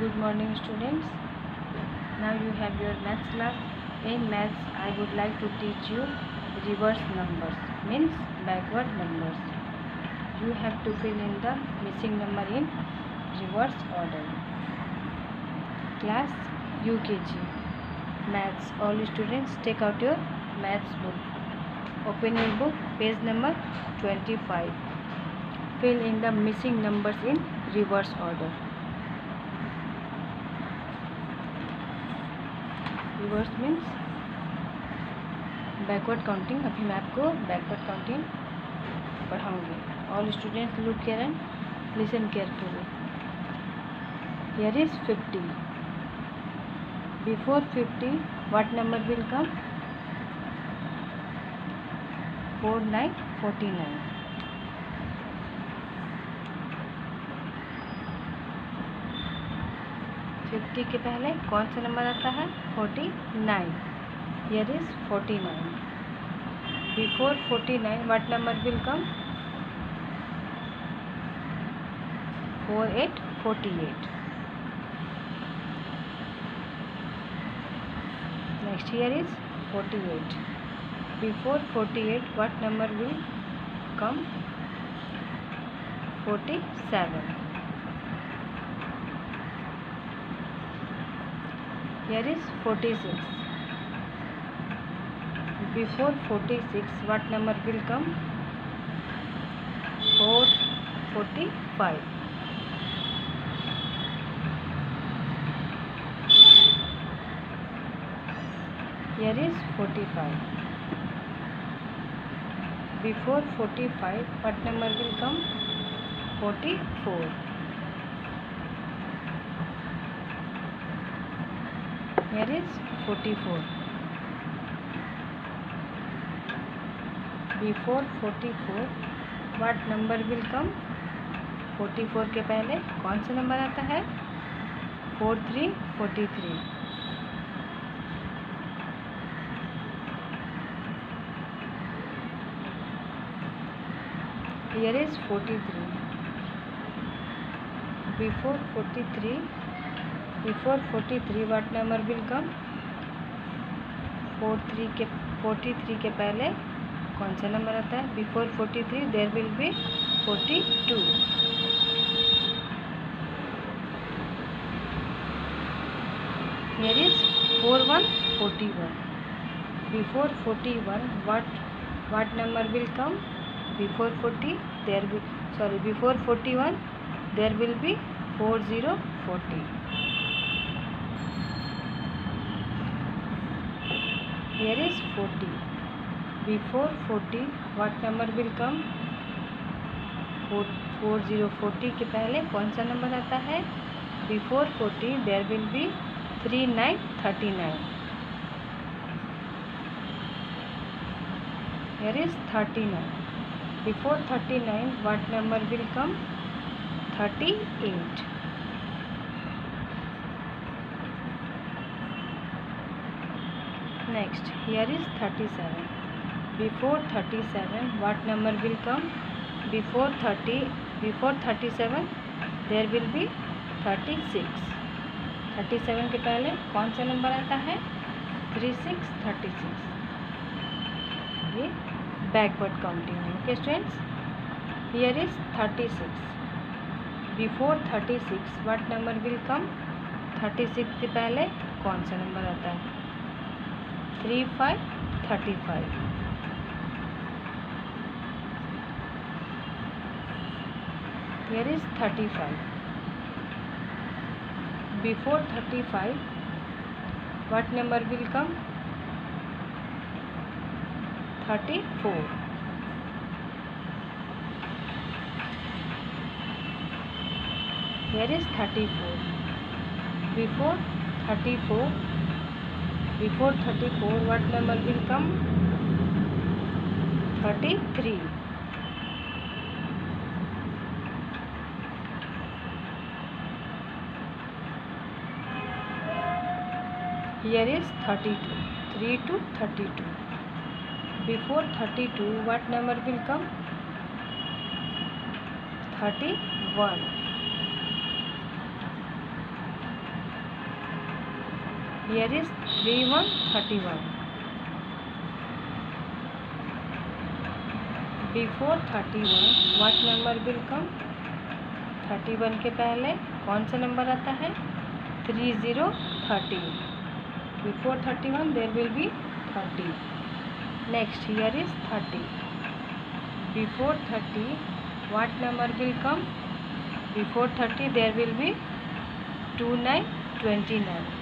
Good morning, students. Now you have your maths class. In maths, I would like to teach you reverse numbers, means backward numbers. You have to fill in the missing number in reverse order. Class UKG Maths. All students take out your maths book. Open your book, page number 25. Fill in the missing numbers in reverse order. Reverse means backward counting. अभी मैं आपको backward counting पढ़ाऊँगी. All students look care and listen carefully. Here is 50. Before 50 what number will come? 4 9 49. Fifty के पहले कौन सा number आता है? 49. Here is 49. Before 49 what number will come? 4 8 48. Next here is 48. Before 48 what number will come? 47. Here is 46. Before 46, what number will come? 445. Here is 45. Before 45, what number will come? 44. Here is 44. Before 44 what number will come? 44 के पहले कौन सा number आता है? 4 3 43. Here is 43. Before 43 what number will come? 43 के पहले कौन सा नंबर आता है? Before 43 there will be 42. Here is 41. Before 41 what number will come? Before 41 there will be 40. Here is 40. Before 40 what number will come? 40 के पहले कौन सा नंबर आता है? Before 40 there will be 3 9 39. Here is 39. Before 39 what number will come? 38. Next here is 37. Before 37 what number will come? Before 37 there will be 36. 37 के पहले कौन सा नंबर आता है? 36. ये बैकवर्ड काउंटिंग है. Okay students. Here is 36. Before 36 what number will कम? 36 के पहले कौन सा नंबर आता है? 3 5 35. Here is 35. Before 35 what number will come? 34. Here is 34. Before 34 what number will come? 33. Here is 32. 3 to 32. Before 32 what number will come? 31. Here is 3 1 31. Before 31 what number will come? 31 के पहले कौन सा नंबर आता है? 30 30. Before 31 there will be 30. Next here is 30. Before 30 what number will come? Before 30 there will be 2 9 29.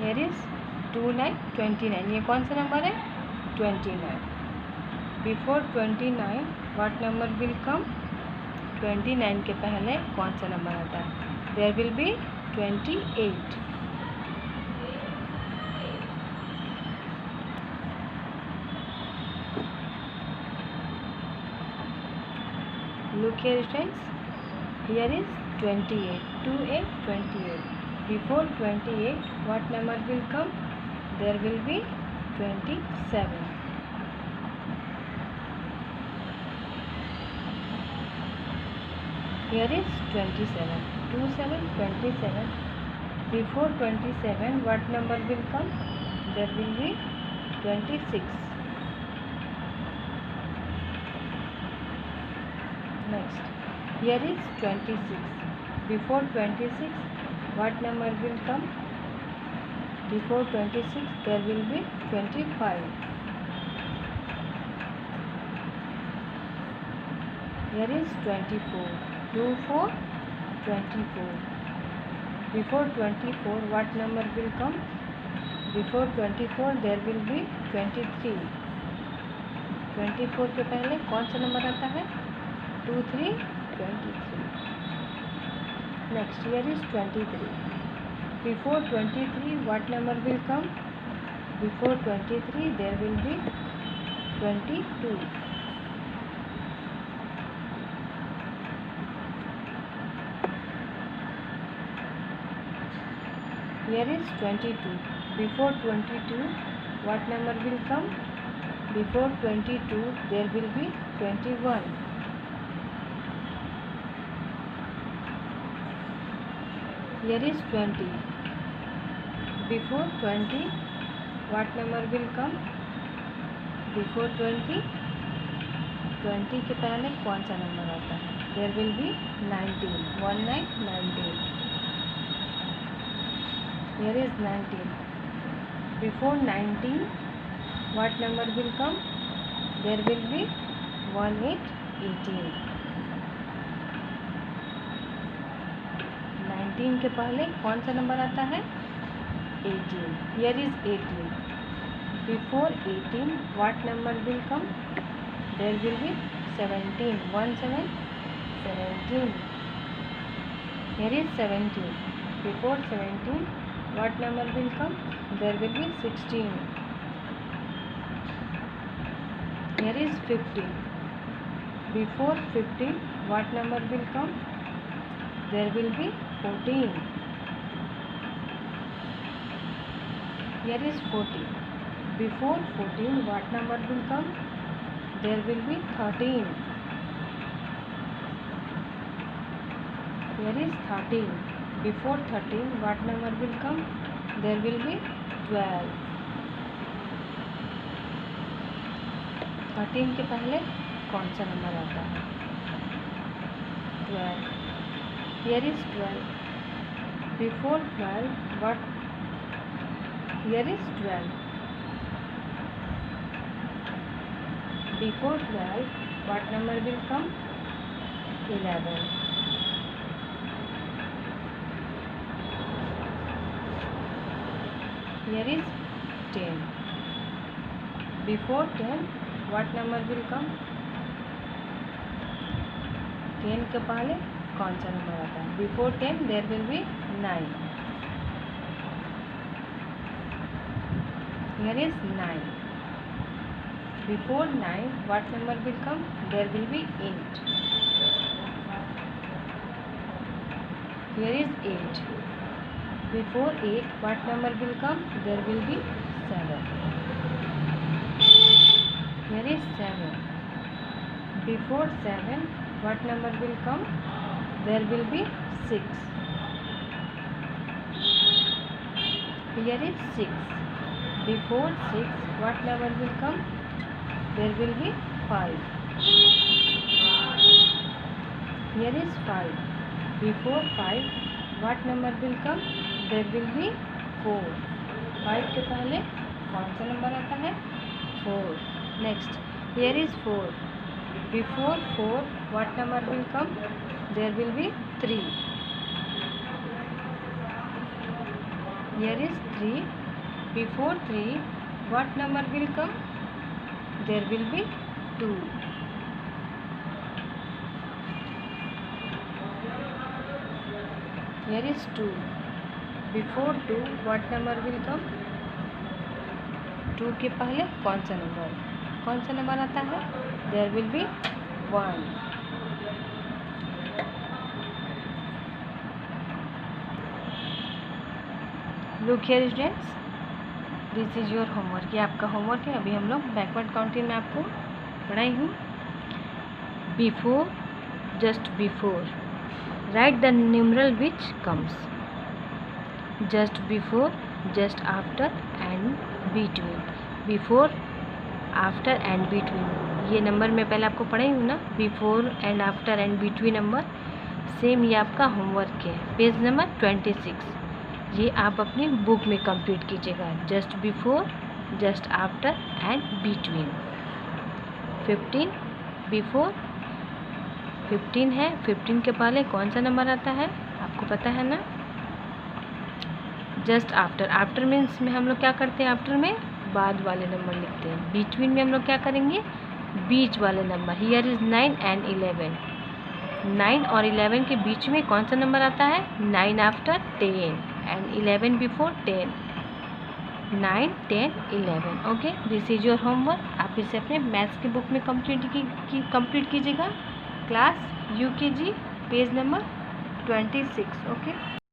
Here is 2 9 29. ये कौन सा number है? 29. Before 29 what number will come? 29 के पहले कौन सा नंबर आता है? There will be 28. Look here friends. Here is 28. 2 8 28. Before 28 what number will come? There will be 27. Here is 27. 2 7 27. Before 27 what number will come? There will be 26. Next here is 26. Before 26 what number will come? Before 26 there will be 25. Here is 24. 2 4 24. Before 24 what number will come? Before 24 there will be 23. 24 के पहले कौन सा number आता है? 2 3 23. Next here is 23. Before 23 what number will come? Before 23 there will be 22. Here is 22. Before 22 what number will come? Before 22 there will be 21. Here is 20. Before 20 what number will come? Before 20 के पहले कौन सा number आता है? There will be 19. 1 9 19. Here is 19. Before 19 what number will come? There will be 1 8 18. 19 के पहले कौन सा नंबर आता है? 18. Here is 18. Before 18 what number will come? There will be 17. 1 7 17. Here is 17. Before 17 what number will come? There will be 16. Here is 15. Before 15 what number will come? There will be 14. Here is 14. Before 14 what number will come? There will be 13. Here is 13. Before 13 what number will come? There will be 12. 13 के पहले कौन सा number आता है? 12. Here is 12. Before 12 what? Here is 12. Before 12 what number will come? 11. Here is 10. Before 10 what number will come? 10 के पहले कौन सा नंबर आता है? Before 10 there will be 9. Here is 9. Before 9 what number will come? There will be 8. Here is 8. Before 8 what number will come? There will be 7. Here is 7. Before 7 what number will come? There will be 6. Here is 6. Before 6, what number will come? There will be 5. Here is 5. Before 5, what number will come? There will be 4. 5 के पहले कौन सा number आता है? 4. Next, here is 4. Before 4, what number will come? There will be 3. Here is 3. Before 3, what number will come? There will be 2. Here is 2. Before 2, what number will come? 2 के पहले कौन सा नंबर आता है? There will be 1. Look here students, this is your homework. ये आपका homework है. अभी हम लोग बैकवर्ड काउंटिंग में आपको पढ़ाई हूँ. Before, just before. Write the numeral which comes. Just before, just after and between. Before, after and between. ये नंबर मैं पहले आपको पढ़ाई हूँ ना. Before and after and between number same ये आपका होमवर्क है. Page number 26. ये आप अपनी बुक में कंप्लीट कीजिएगा. Just before, just after and between. 15 before 15 है. 15 के पहले कौन सा नंबर आता है आपको पता है ना? Just after. आफ्टर मीन्स में हम लोग क्या करते हैं? आफ्टर में बाद वाले नंबर लिखते हैं. बिटवीन में हम लोग क्या करेंगे? बीच वाले नंबर. Here is 9 and 11. 9 और 11 के बीच में कौन सा नंबर आता है? 9 after 10 and 11 before 10. 9, 10, 11. Okay, this is your homework. आप इसे अपने मैथ्स की बुक में कंप्लीट कीजिएगा. Class UKG, page number 26. Okay.